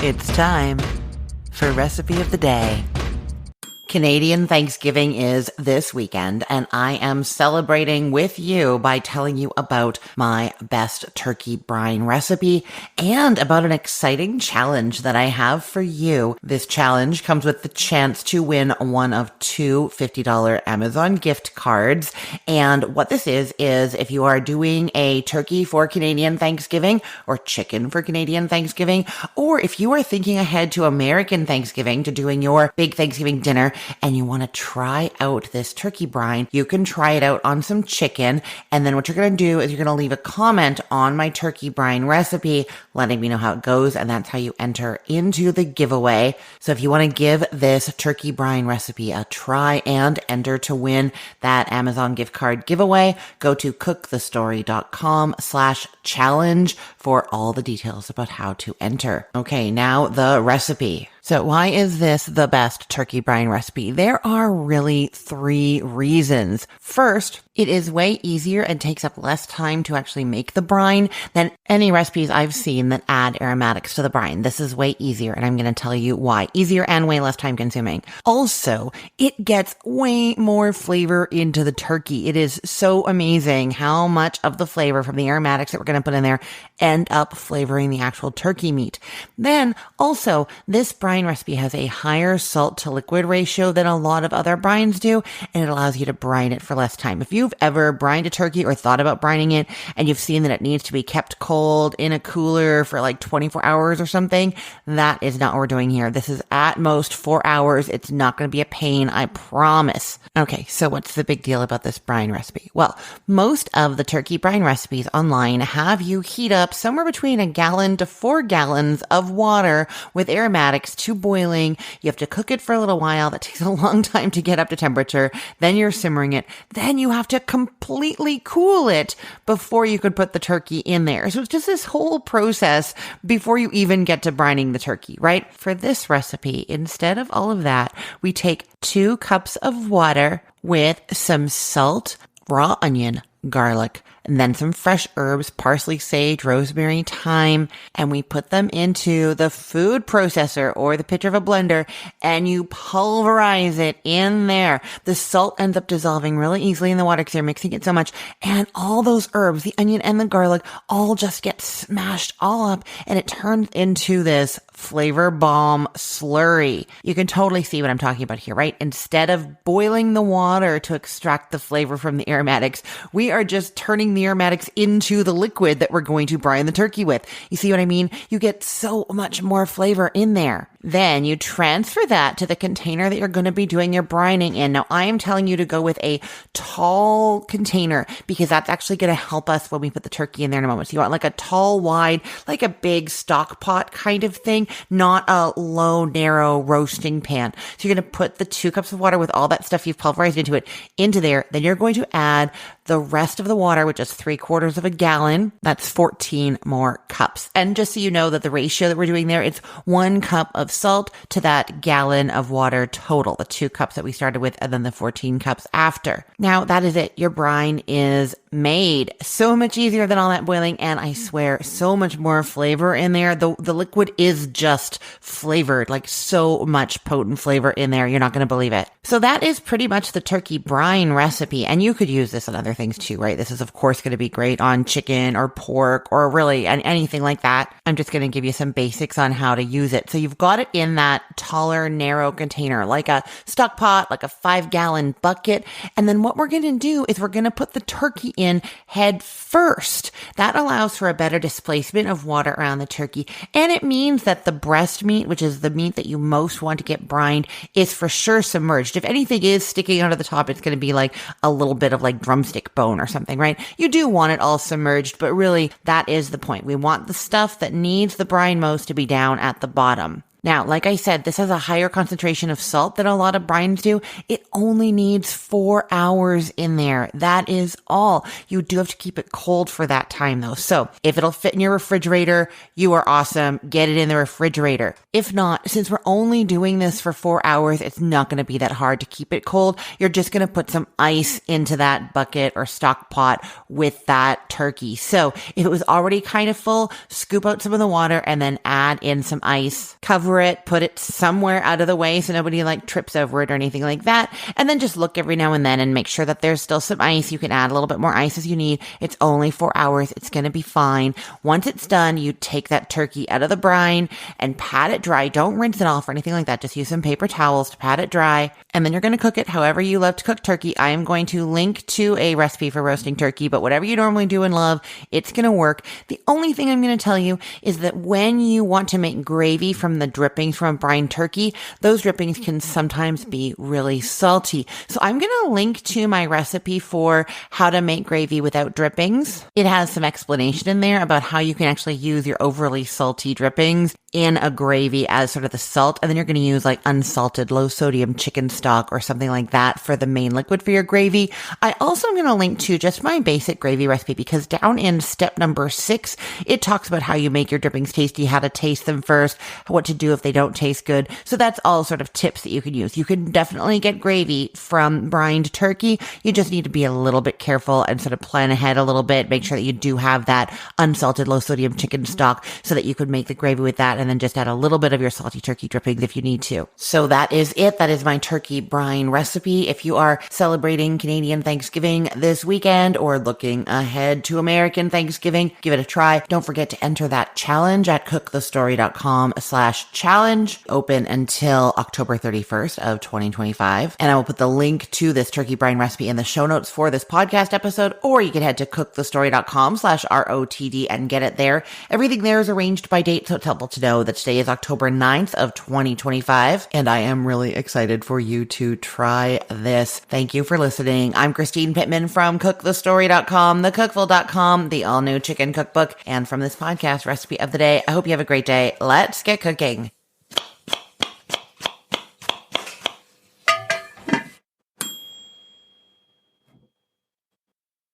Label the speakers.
Speaker 1: It's time for Recipe of the Day. Canadian Thanksgiving is this weekend, and I am celebrating with you by telling you about my best turkey brine recipe and about an exciting challenge that I have for you. This challenge comes with the chance to win one of two $50 Amazon gift cards. And what this is if you are doing a turkey for Canadian Thanksgiving or chicken for Canadian Thanksgiving, or if you are thinking ahead to American Thanksgiving, to doing your big Thanksgiving dinner, and you want to try out this turkey brine, you can try it out on some chicken. And then what you're going to do is you're going to leave a comment on my turkey brine recipe, letting me know how it goes. And that's how you enter into the giveaway. So if you want to give this turkey brine recipe a try and enter to win that Amazon gift card giveaway, go to cookthestory.com/challenge for all the details about how to enter. Okay, now the recipe. So why is this the best turkey brine recipe? There are really three reasons. First, it is way easier and takes up less time to actually make the brine than any recipes I've seen that add aromatics to the brine. This is way easier, and I'm going to tell you why. Easier and way less time consuming. Also, it gets way more flavor into the turkey. It is so amazing how much of the flavor from the aromatics that we're going to put in there end up flavoring the actual turkey meat. Then also, this brine recipe has a higher salt to liquid ratio than a lot of other brines do, and it allows you to brine it for less time. If you've ever brined a turkey or thought about brining it and you've seen that it needs to be kept cold in a cooler for like 24 hours or something, that is not what we're doing here. This is at most 4 hours. It's not going to be a pain, I promise. Okay, so what's the big deal about this brine recipe? Well, most of the turkey brine recipes online have you heat up somewhere between 1 gallon to 4 gallons of water with aromatics to boiling. You have to cook it for a little while. That takes a long time to get up to temperature. Then you're simmering it. Then you have to completely cool it before you could put the turkey in there. So it's just this whole process before you even get to brining the turkey, right? For this recipe, instead of all of that, we take 2 cups of water with some salt, raw onion, garlic, and then some fresh herbs, parsley, sage, rosemary, thyme, and we put them into the food processor or the pitcher of a blender, and you pulverize it in there. The salt ends up dissolving really easily in the water because you're mixing it so much, and all those herbs, the onion and the garlic, all just get smashed all up, and it turns into this flavor bomb slurry. You can totally see what I'm talking about here, right? Instead of boiling the water to extract the flavor from the aromatics, we are just turning the aromatics into the liquid that we're going to brine the turkey with. You see what I mean? You get so much more flavor in there. Then you transfer that to the container that you're going to be doing your brining in. Now, I am telling you to go with a tall container because that's actually going to help us when we put the turkey in there in a moment. So you want like a tall, wide, like a big stock pot kind of thing, not a low, narrow roasting pan. So you're going to put the 2 cups of water with all that stuff you've pulverized into it into there. Then you're going to add the rest of the water, which is 3/4 of a gallon. That's 14 more cups. And just so you know that the ratio that we're doing there, it's 1 cup of salt to that gallon of water total, the 2 cups that we started with, and then the 14 cups after. Now, that is it. Your brine is made. So much easier than all that boiling, and I swear, so much more flavor in there. The liquid is just flavored, like so much potent flavor in there. You're not going to believe it. So that is pretty much the turkey brine recipe, and you could use this on other things too, right? This is, of course, going to be great on chicken or pork or really anything like that. I'm just going to give you some basics on how to use it. So you've got it in that taller, narrow container, like a stock pot, like a 5-gallon bucket. And then what we're going to do is we're going to put the turkey in head first. That allows for a better displacement of water around the turkey. And it means that the breast meat, which is the meat that you most want to get brined, is for sure submerged. If anything is sticking out of the top, it's going to be like a little bit of like drumstick bone or something, right? You do want it all submerged, but really that is the point. We want the stuff that needs the brine most to be down at the bottom. Now, like I said, this has a higher concentration of salt than a lot of brines do. It only needs 4 hours in there. That is all. You do have to keep it cold for that time though. So if it'll fit in your refrigerator, you are awesome. Get it in the refrigerator. If not, since we're only doing this for 4 hours, it's not going to be that hard to keep it cold. You're just going to put some ice into that bucket or stock pot with that turkey. So if it was already kind of full, scoop out some of the water and then add in some ice. Cover it, put it somewhere out of the way so nobody trips over it or anything like that. And then just look every now and then and make sure that there's still some ice. You can add a little bit more ice as you need. It's only 4 hours. It's going to be fine. Once it's done, you take that turkey out of the brine and pat it dry. Don't rinse it off or anything like that. Just use some paper towels to pat it dry. And then you're going to cook it however you love to cook turkey. I am going to link to a recipe for roasting turkey, but whatever you normally do and love, it's going to work. The only thing I'm going to tell you is that when you want to make gravy from the drippings from a brine turkey, those drippings can sometimes be really salty. So I'm going to link to my recipe for how to make gravy without drippings. It has some explanation in there about how you can actually use your overly salty drippings in a gravy as sort of the salt. And then you're going to use unsalted low sodium chicken stock or something like that for the main liquid for your gravy. I also am going to link to just my basic gravy recipe because down in step number 6, it talks about how you make your drippings tasty, how to taste them first, what to do if they don't taste good. So that's all sort of tips that you can use. You can definitely get gravy from brined turkey. You just need to be a little bit careful and sort of plan ahead a little bit. Make sure that you do have that unsalted low sodium chicken stock so that you could make the gravy with that and then just add a little bit of your salty turkey drippings if you need to. So that is it. That is my turkey brine recipe. If you are celebrating Canadian Thanksgiving this weekend or looking ahead to American Thanksgiving, give it a try. Don't forget to enter that challenge at cookthestory.com/challenge, open until October 31st of 2025. And I will put the link to this turkey brine recipe in the show notes for this podcast episode, or you can head to cookthestory.com/ROTD and get it there. Everything there is arranged by date, so it's helpful to know that today is October 9th of 2025. And I am really excited for you to try this. Thank you for listening. I'm Christine Pittman from cookthestory.com, thecookful.com, the all new chicken cookbook, and from this podcast recipe of the day. I hope you have a great day. Let's get cooking.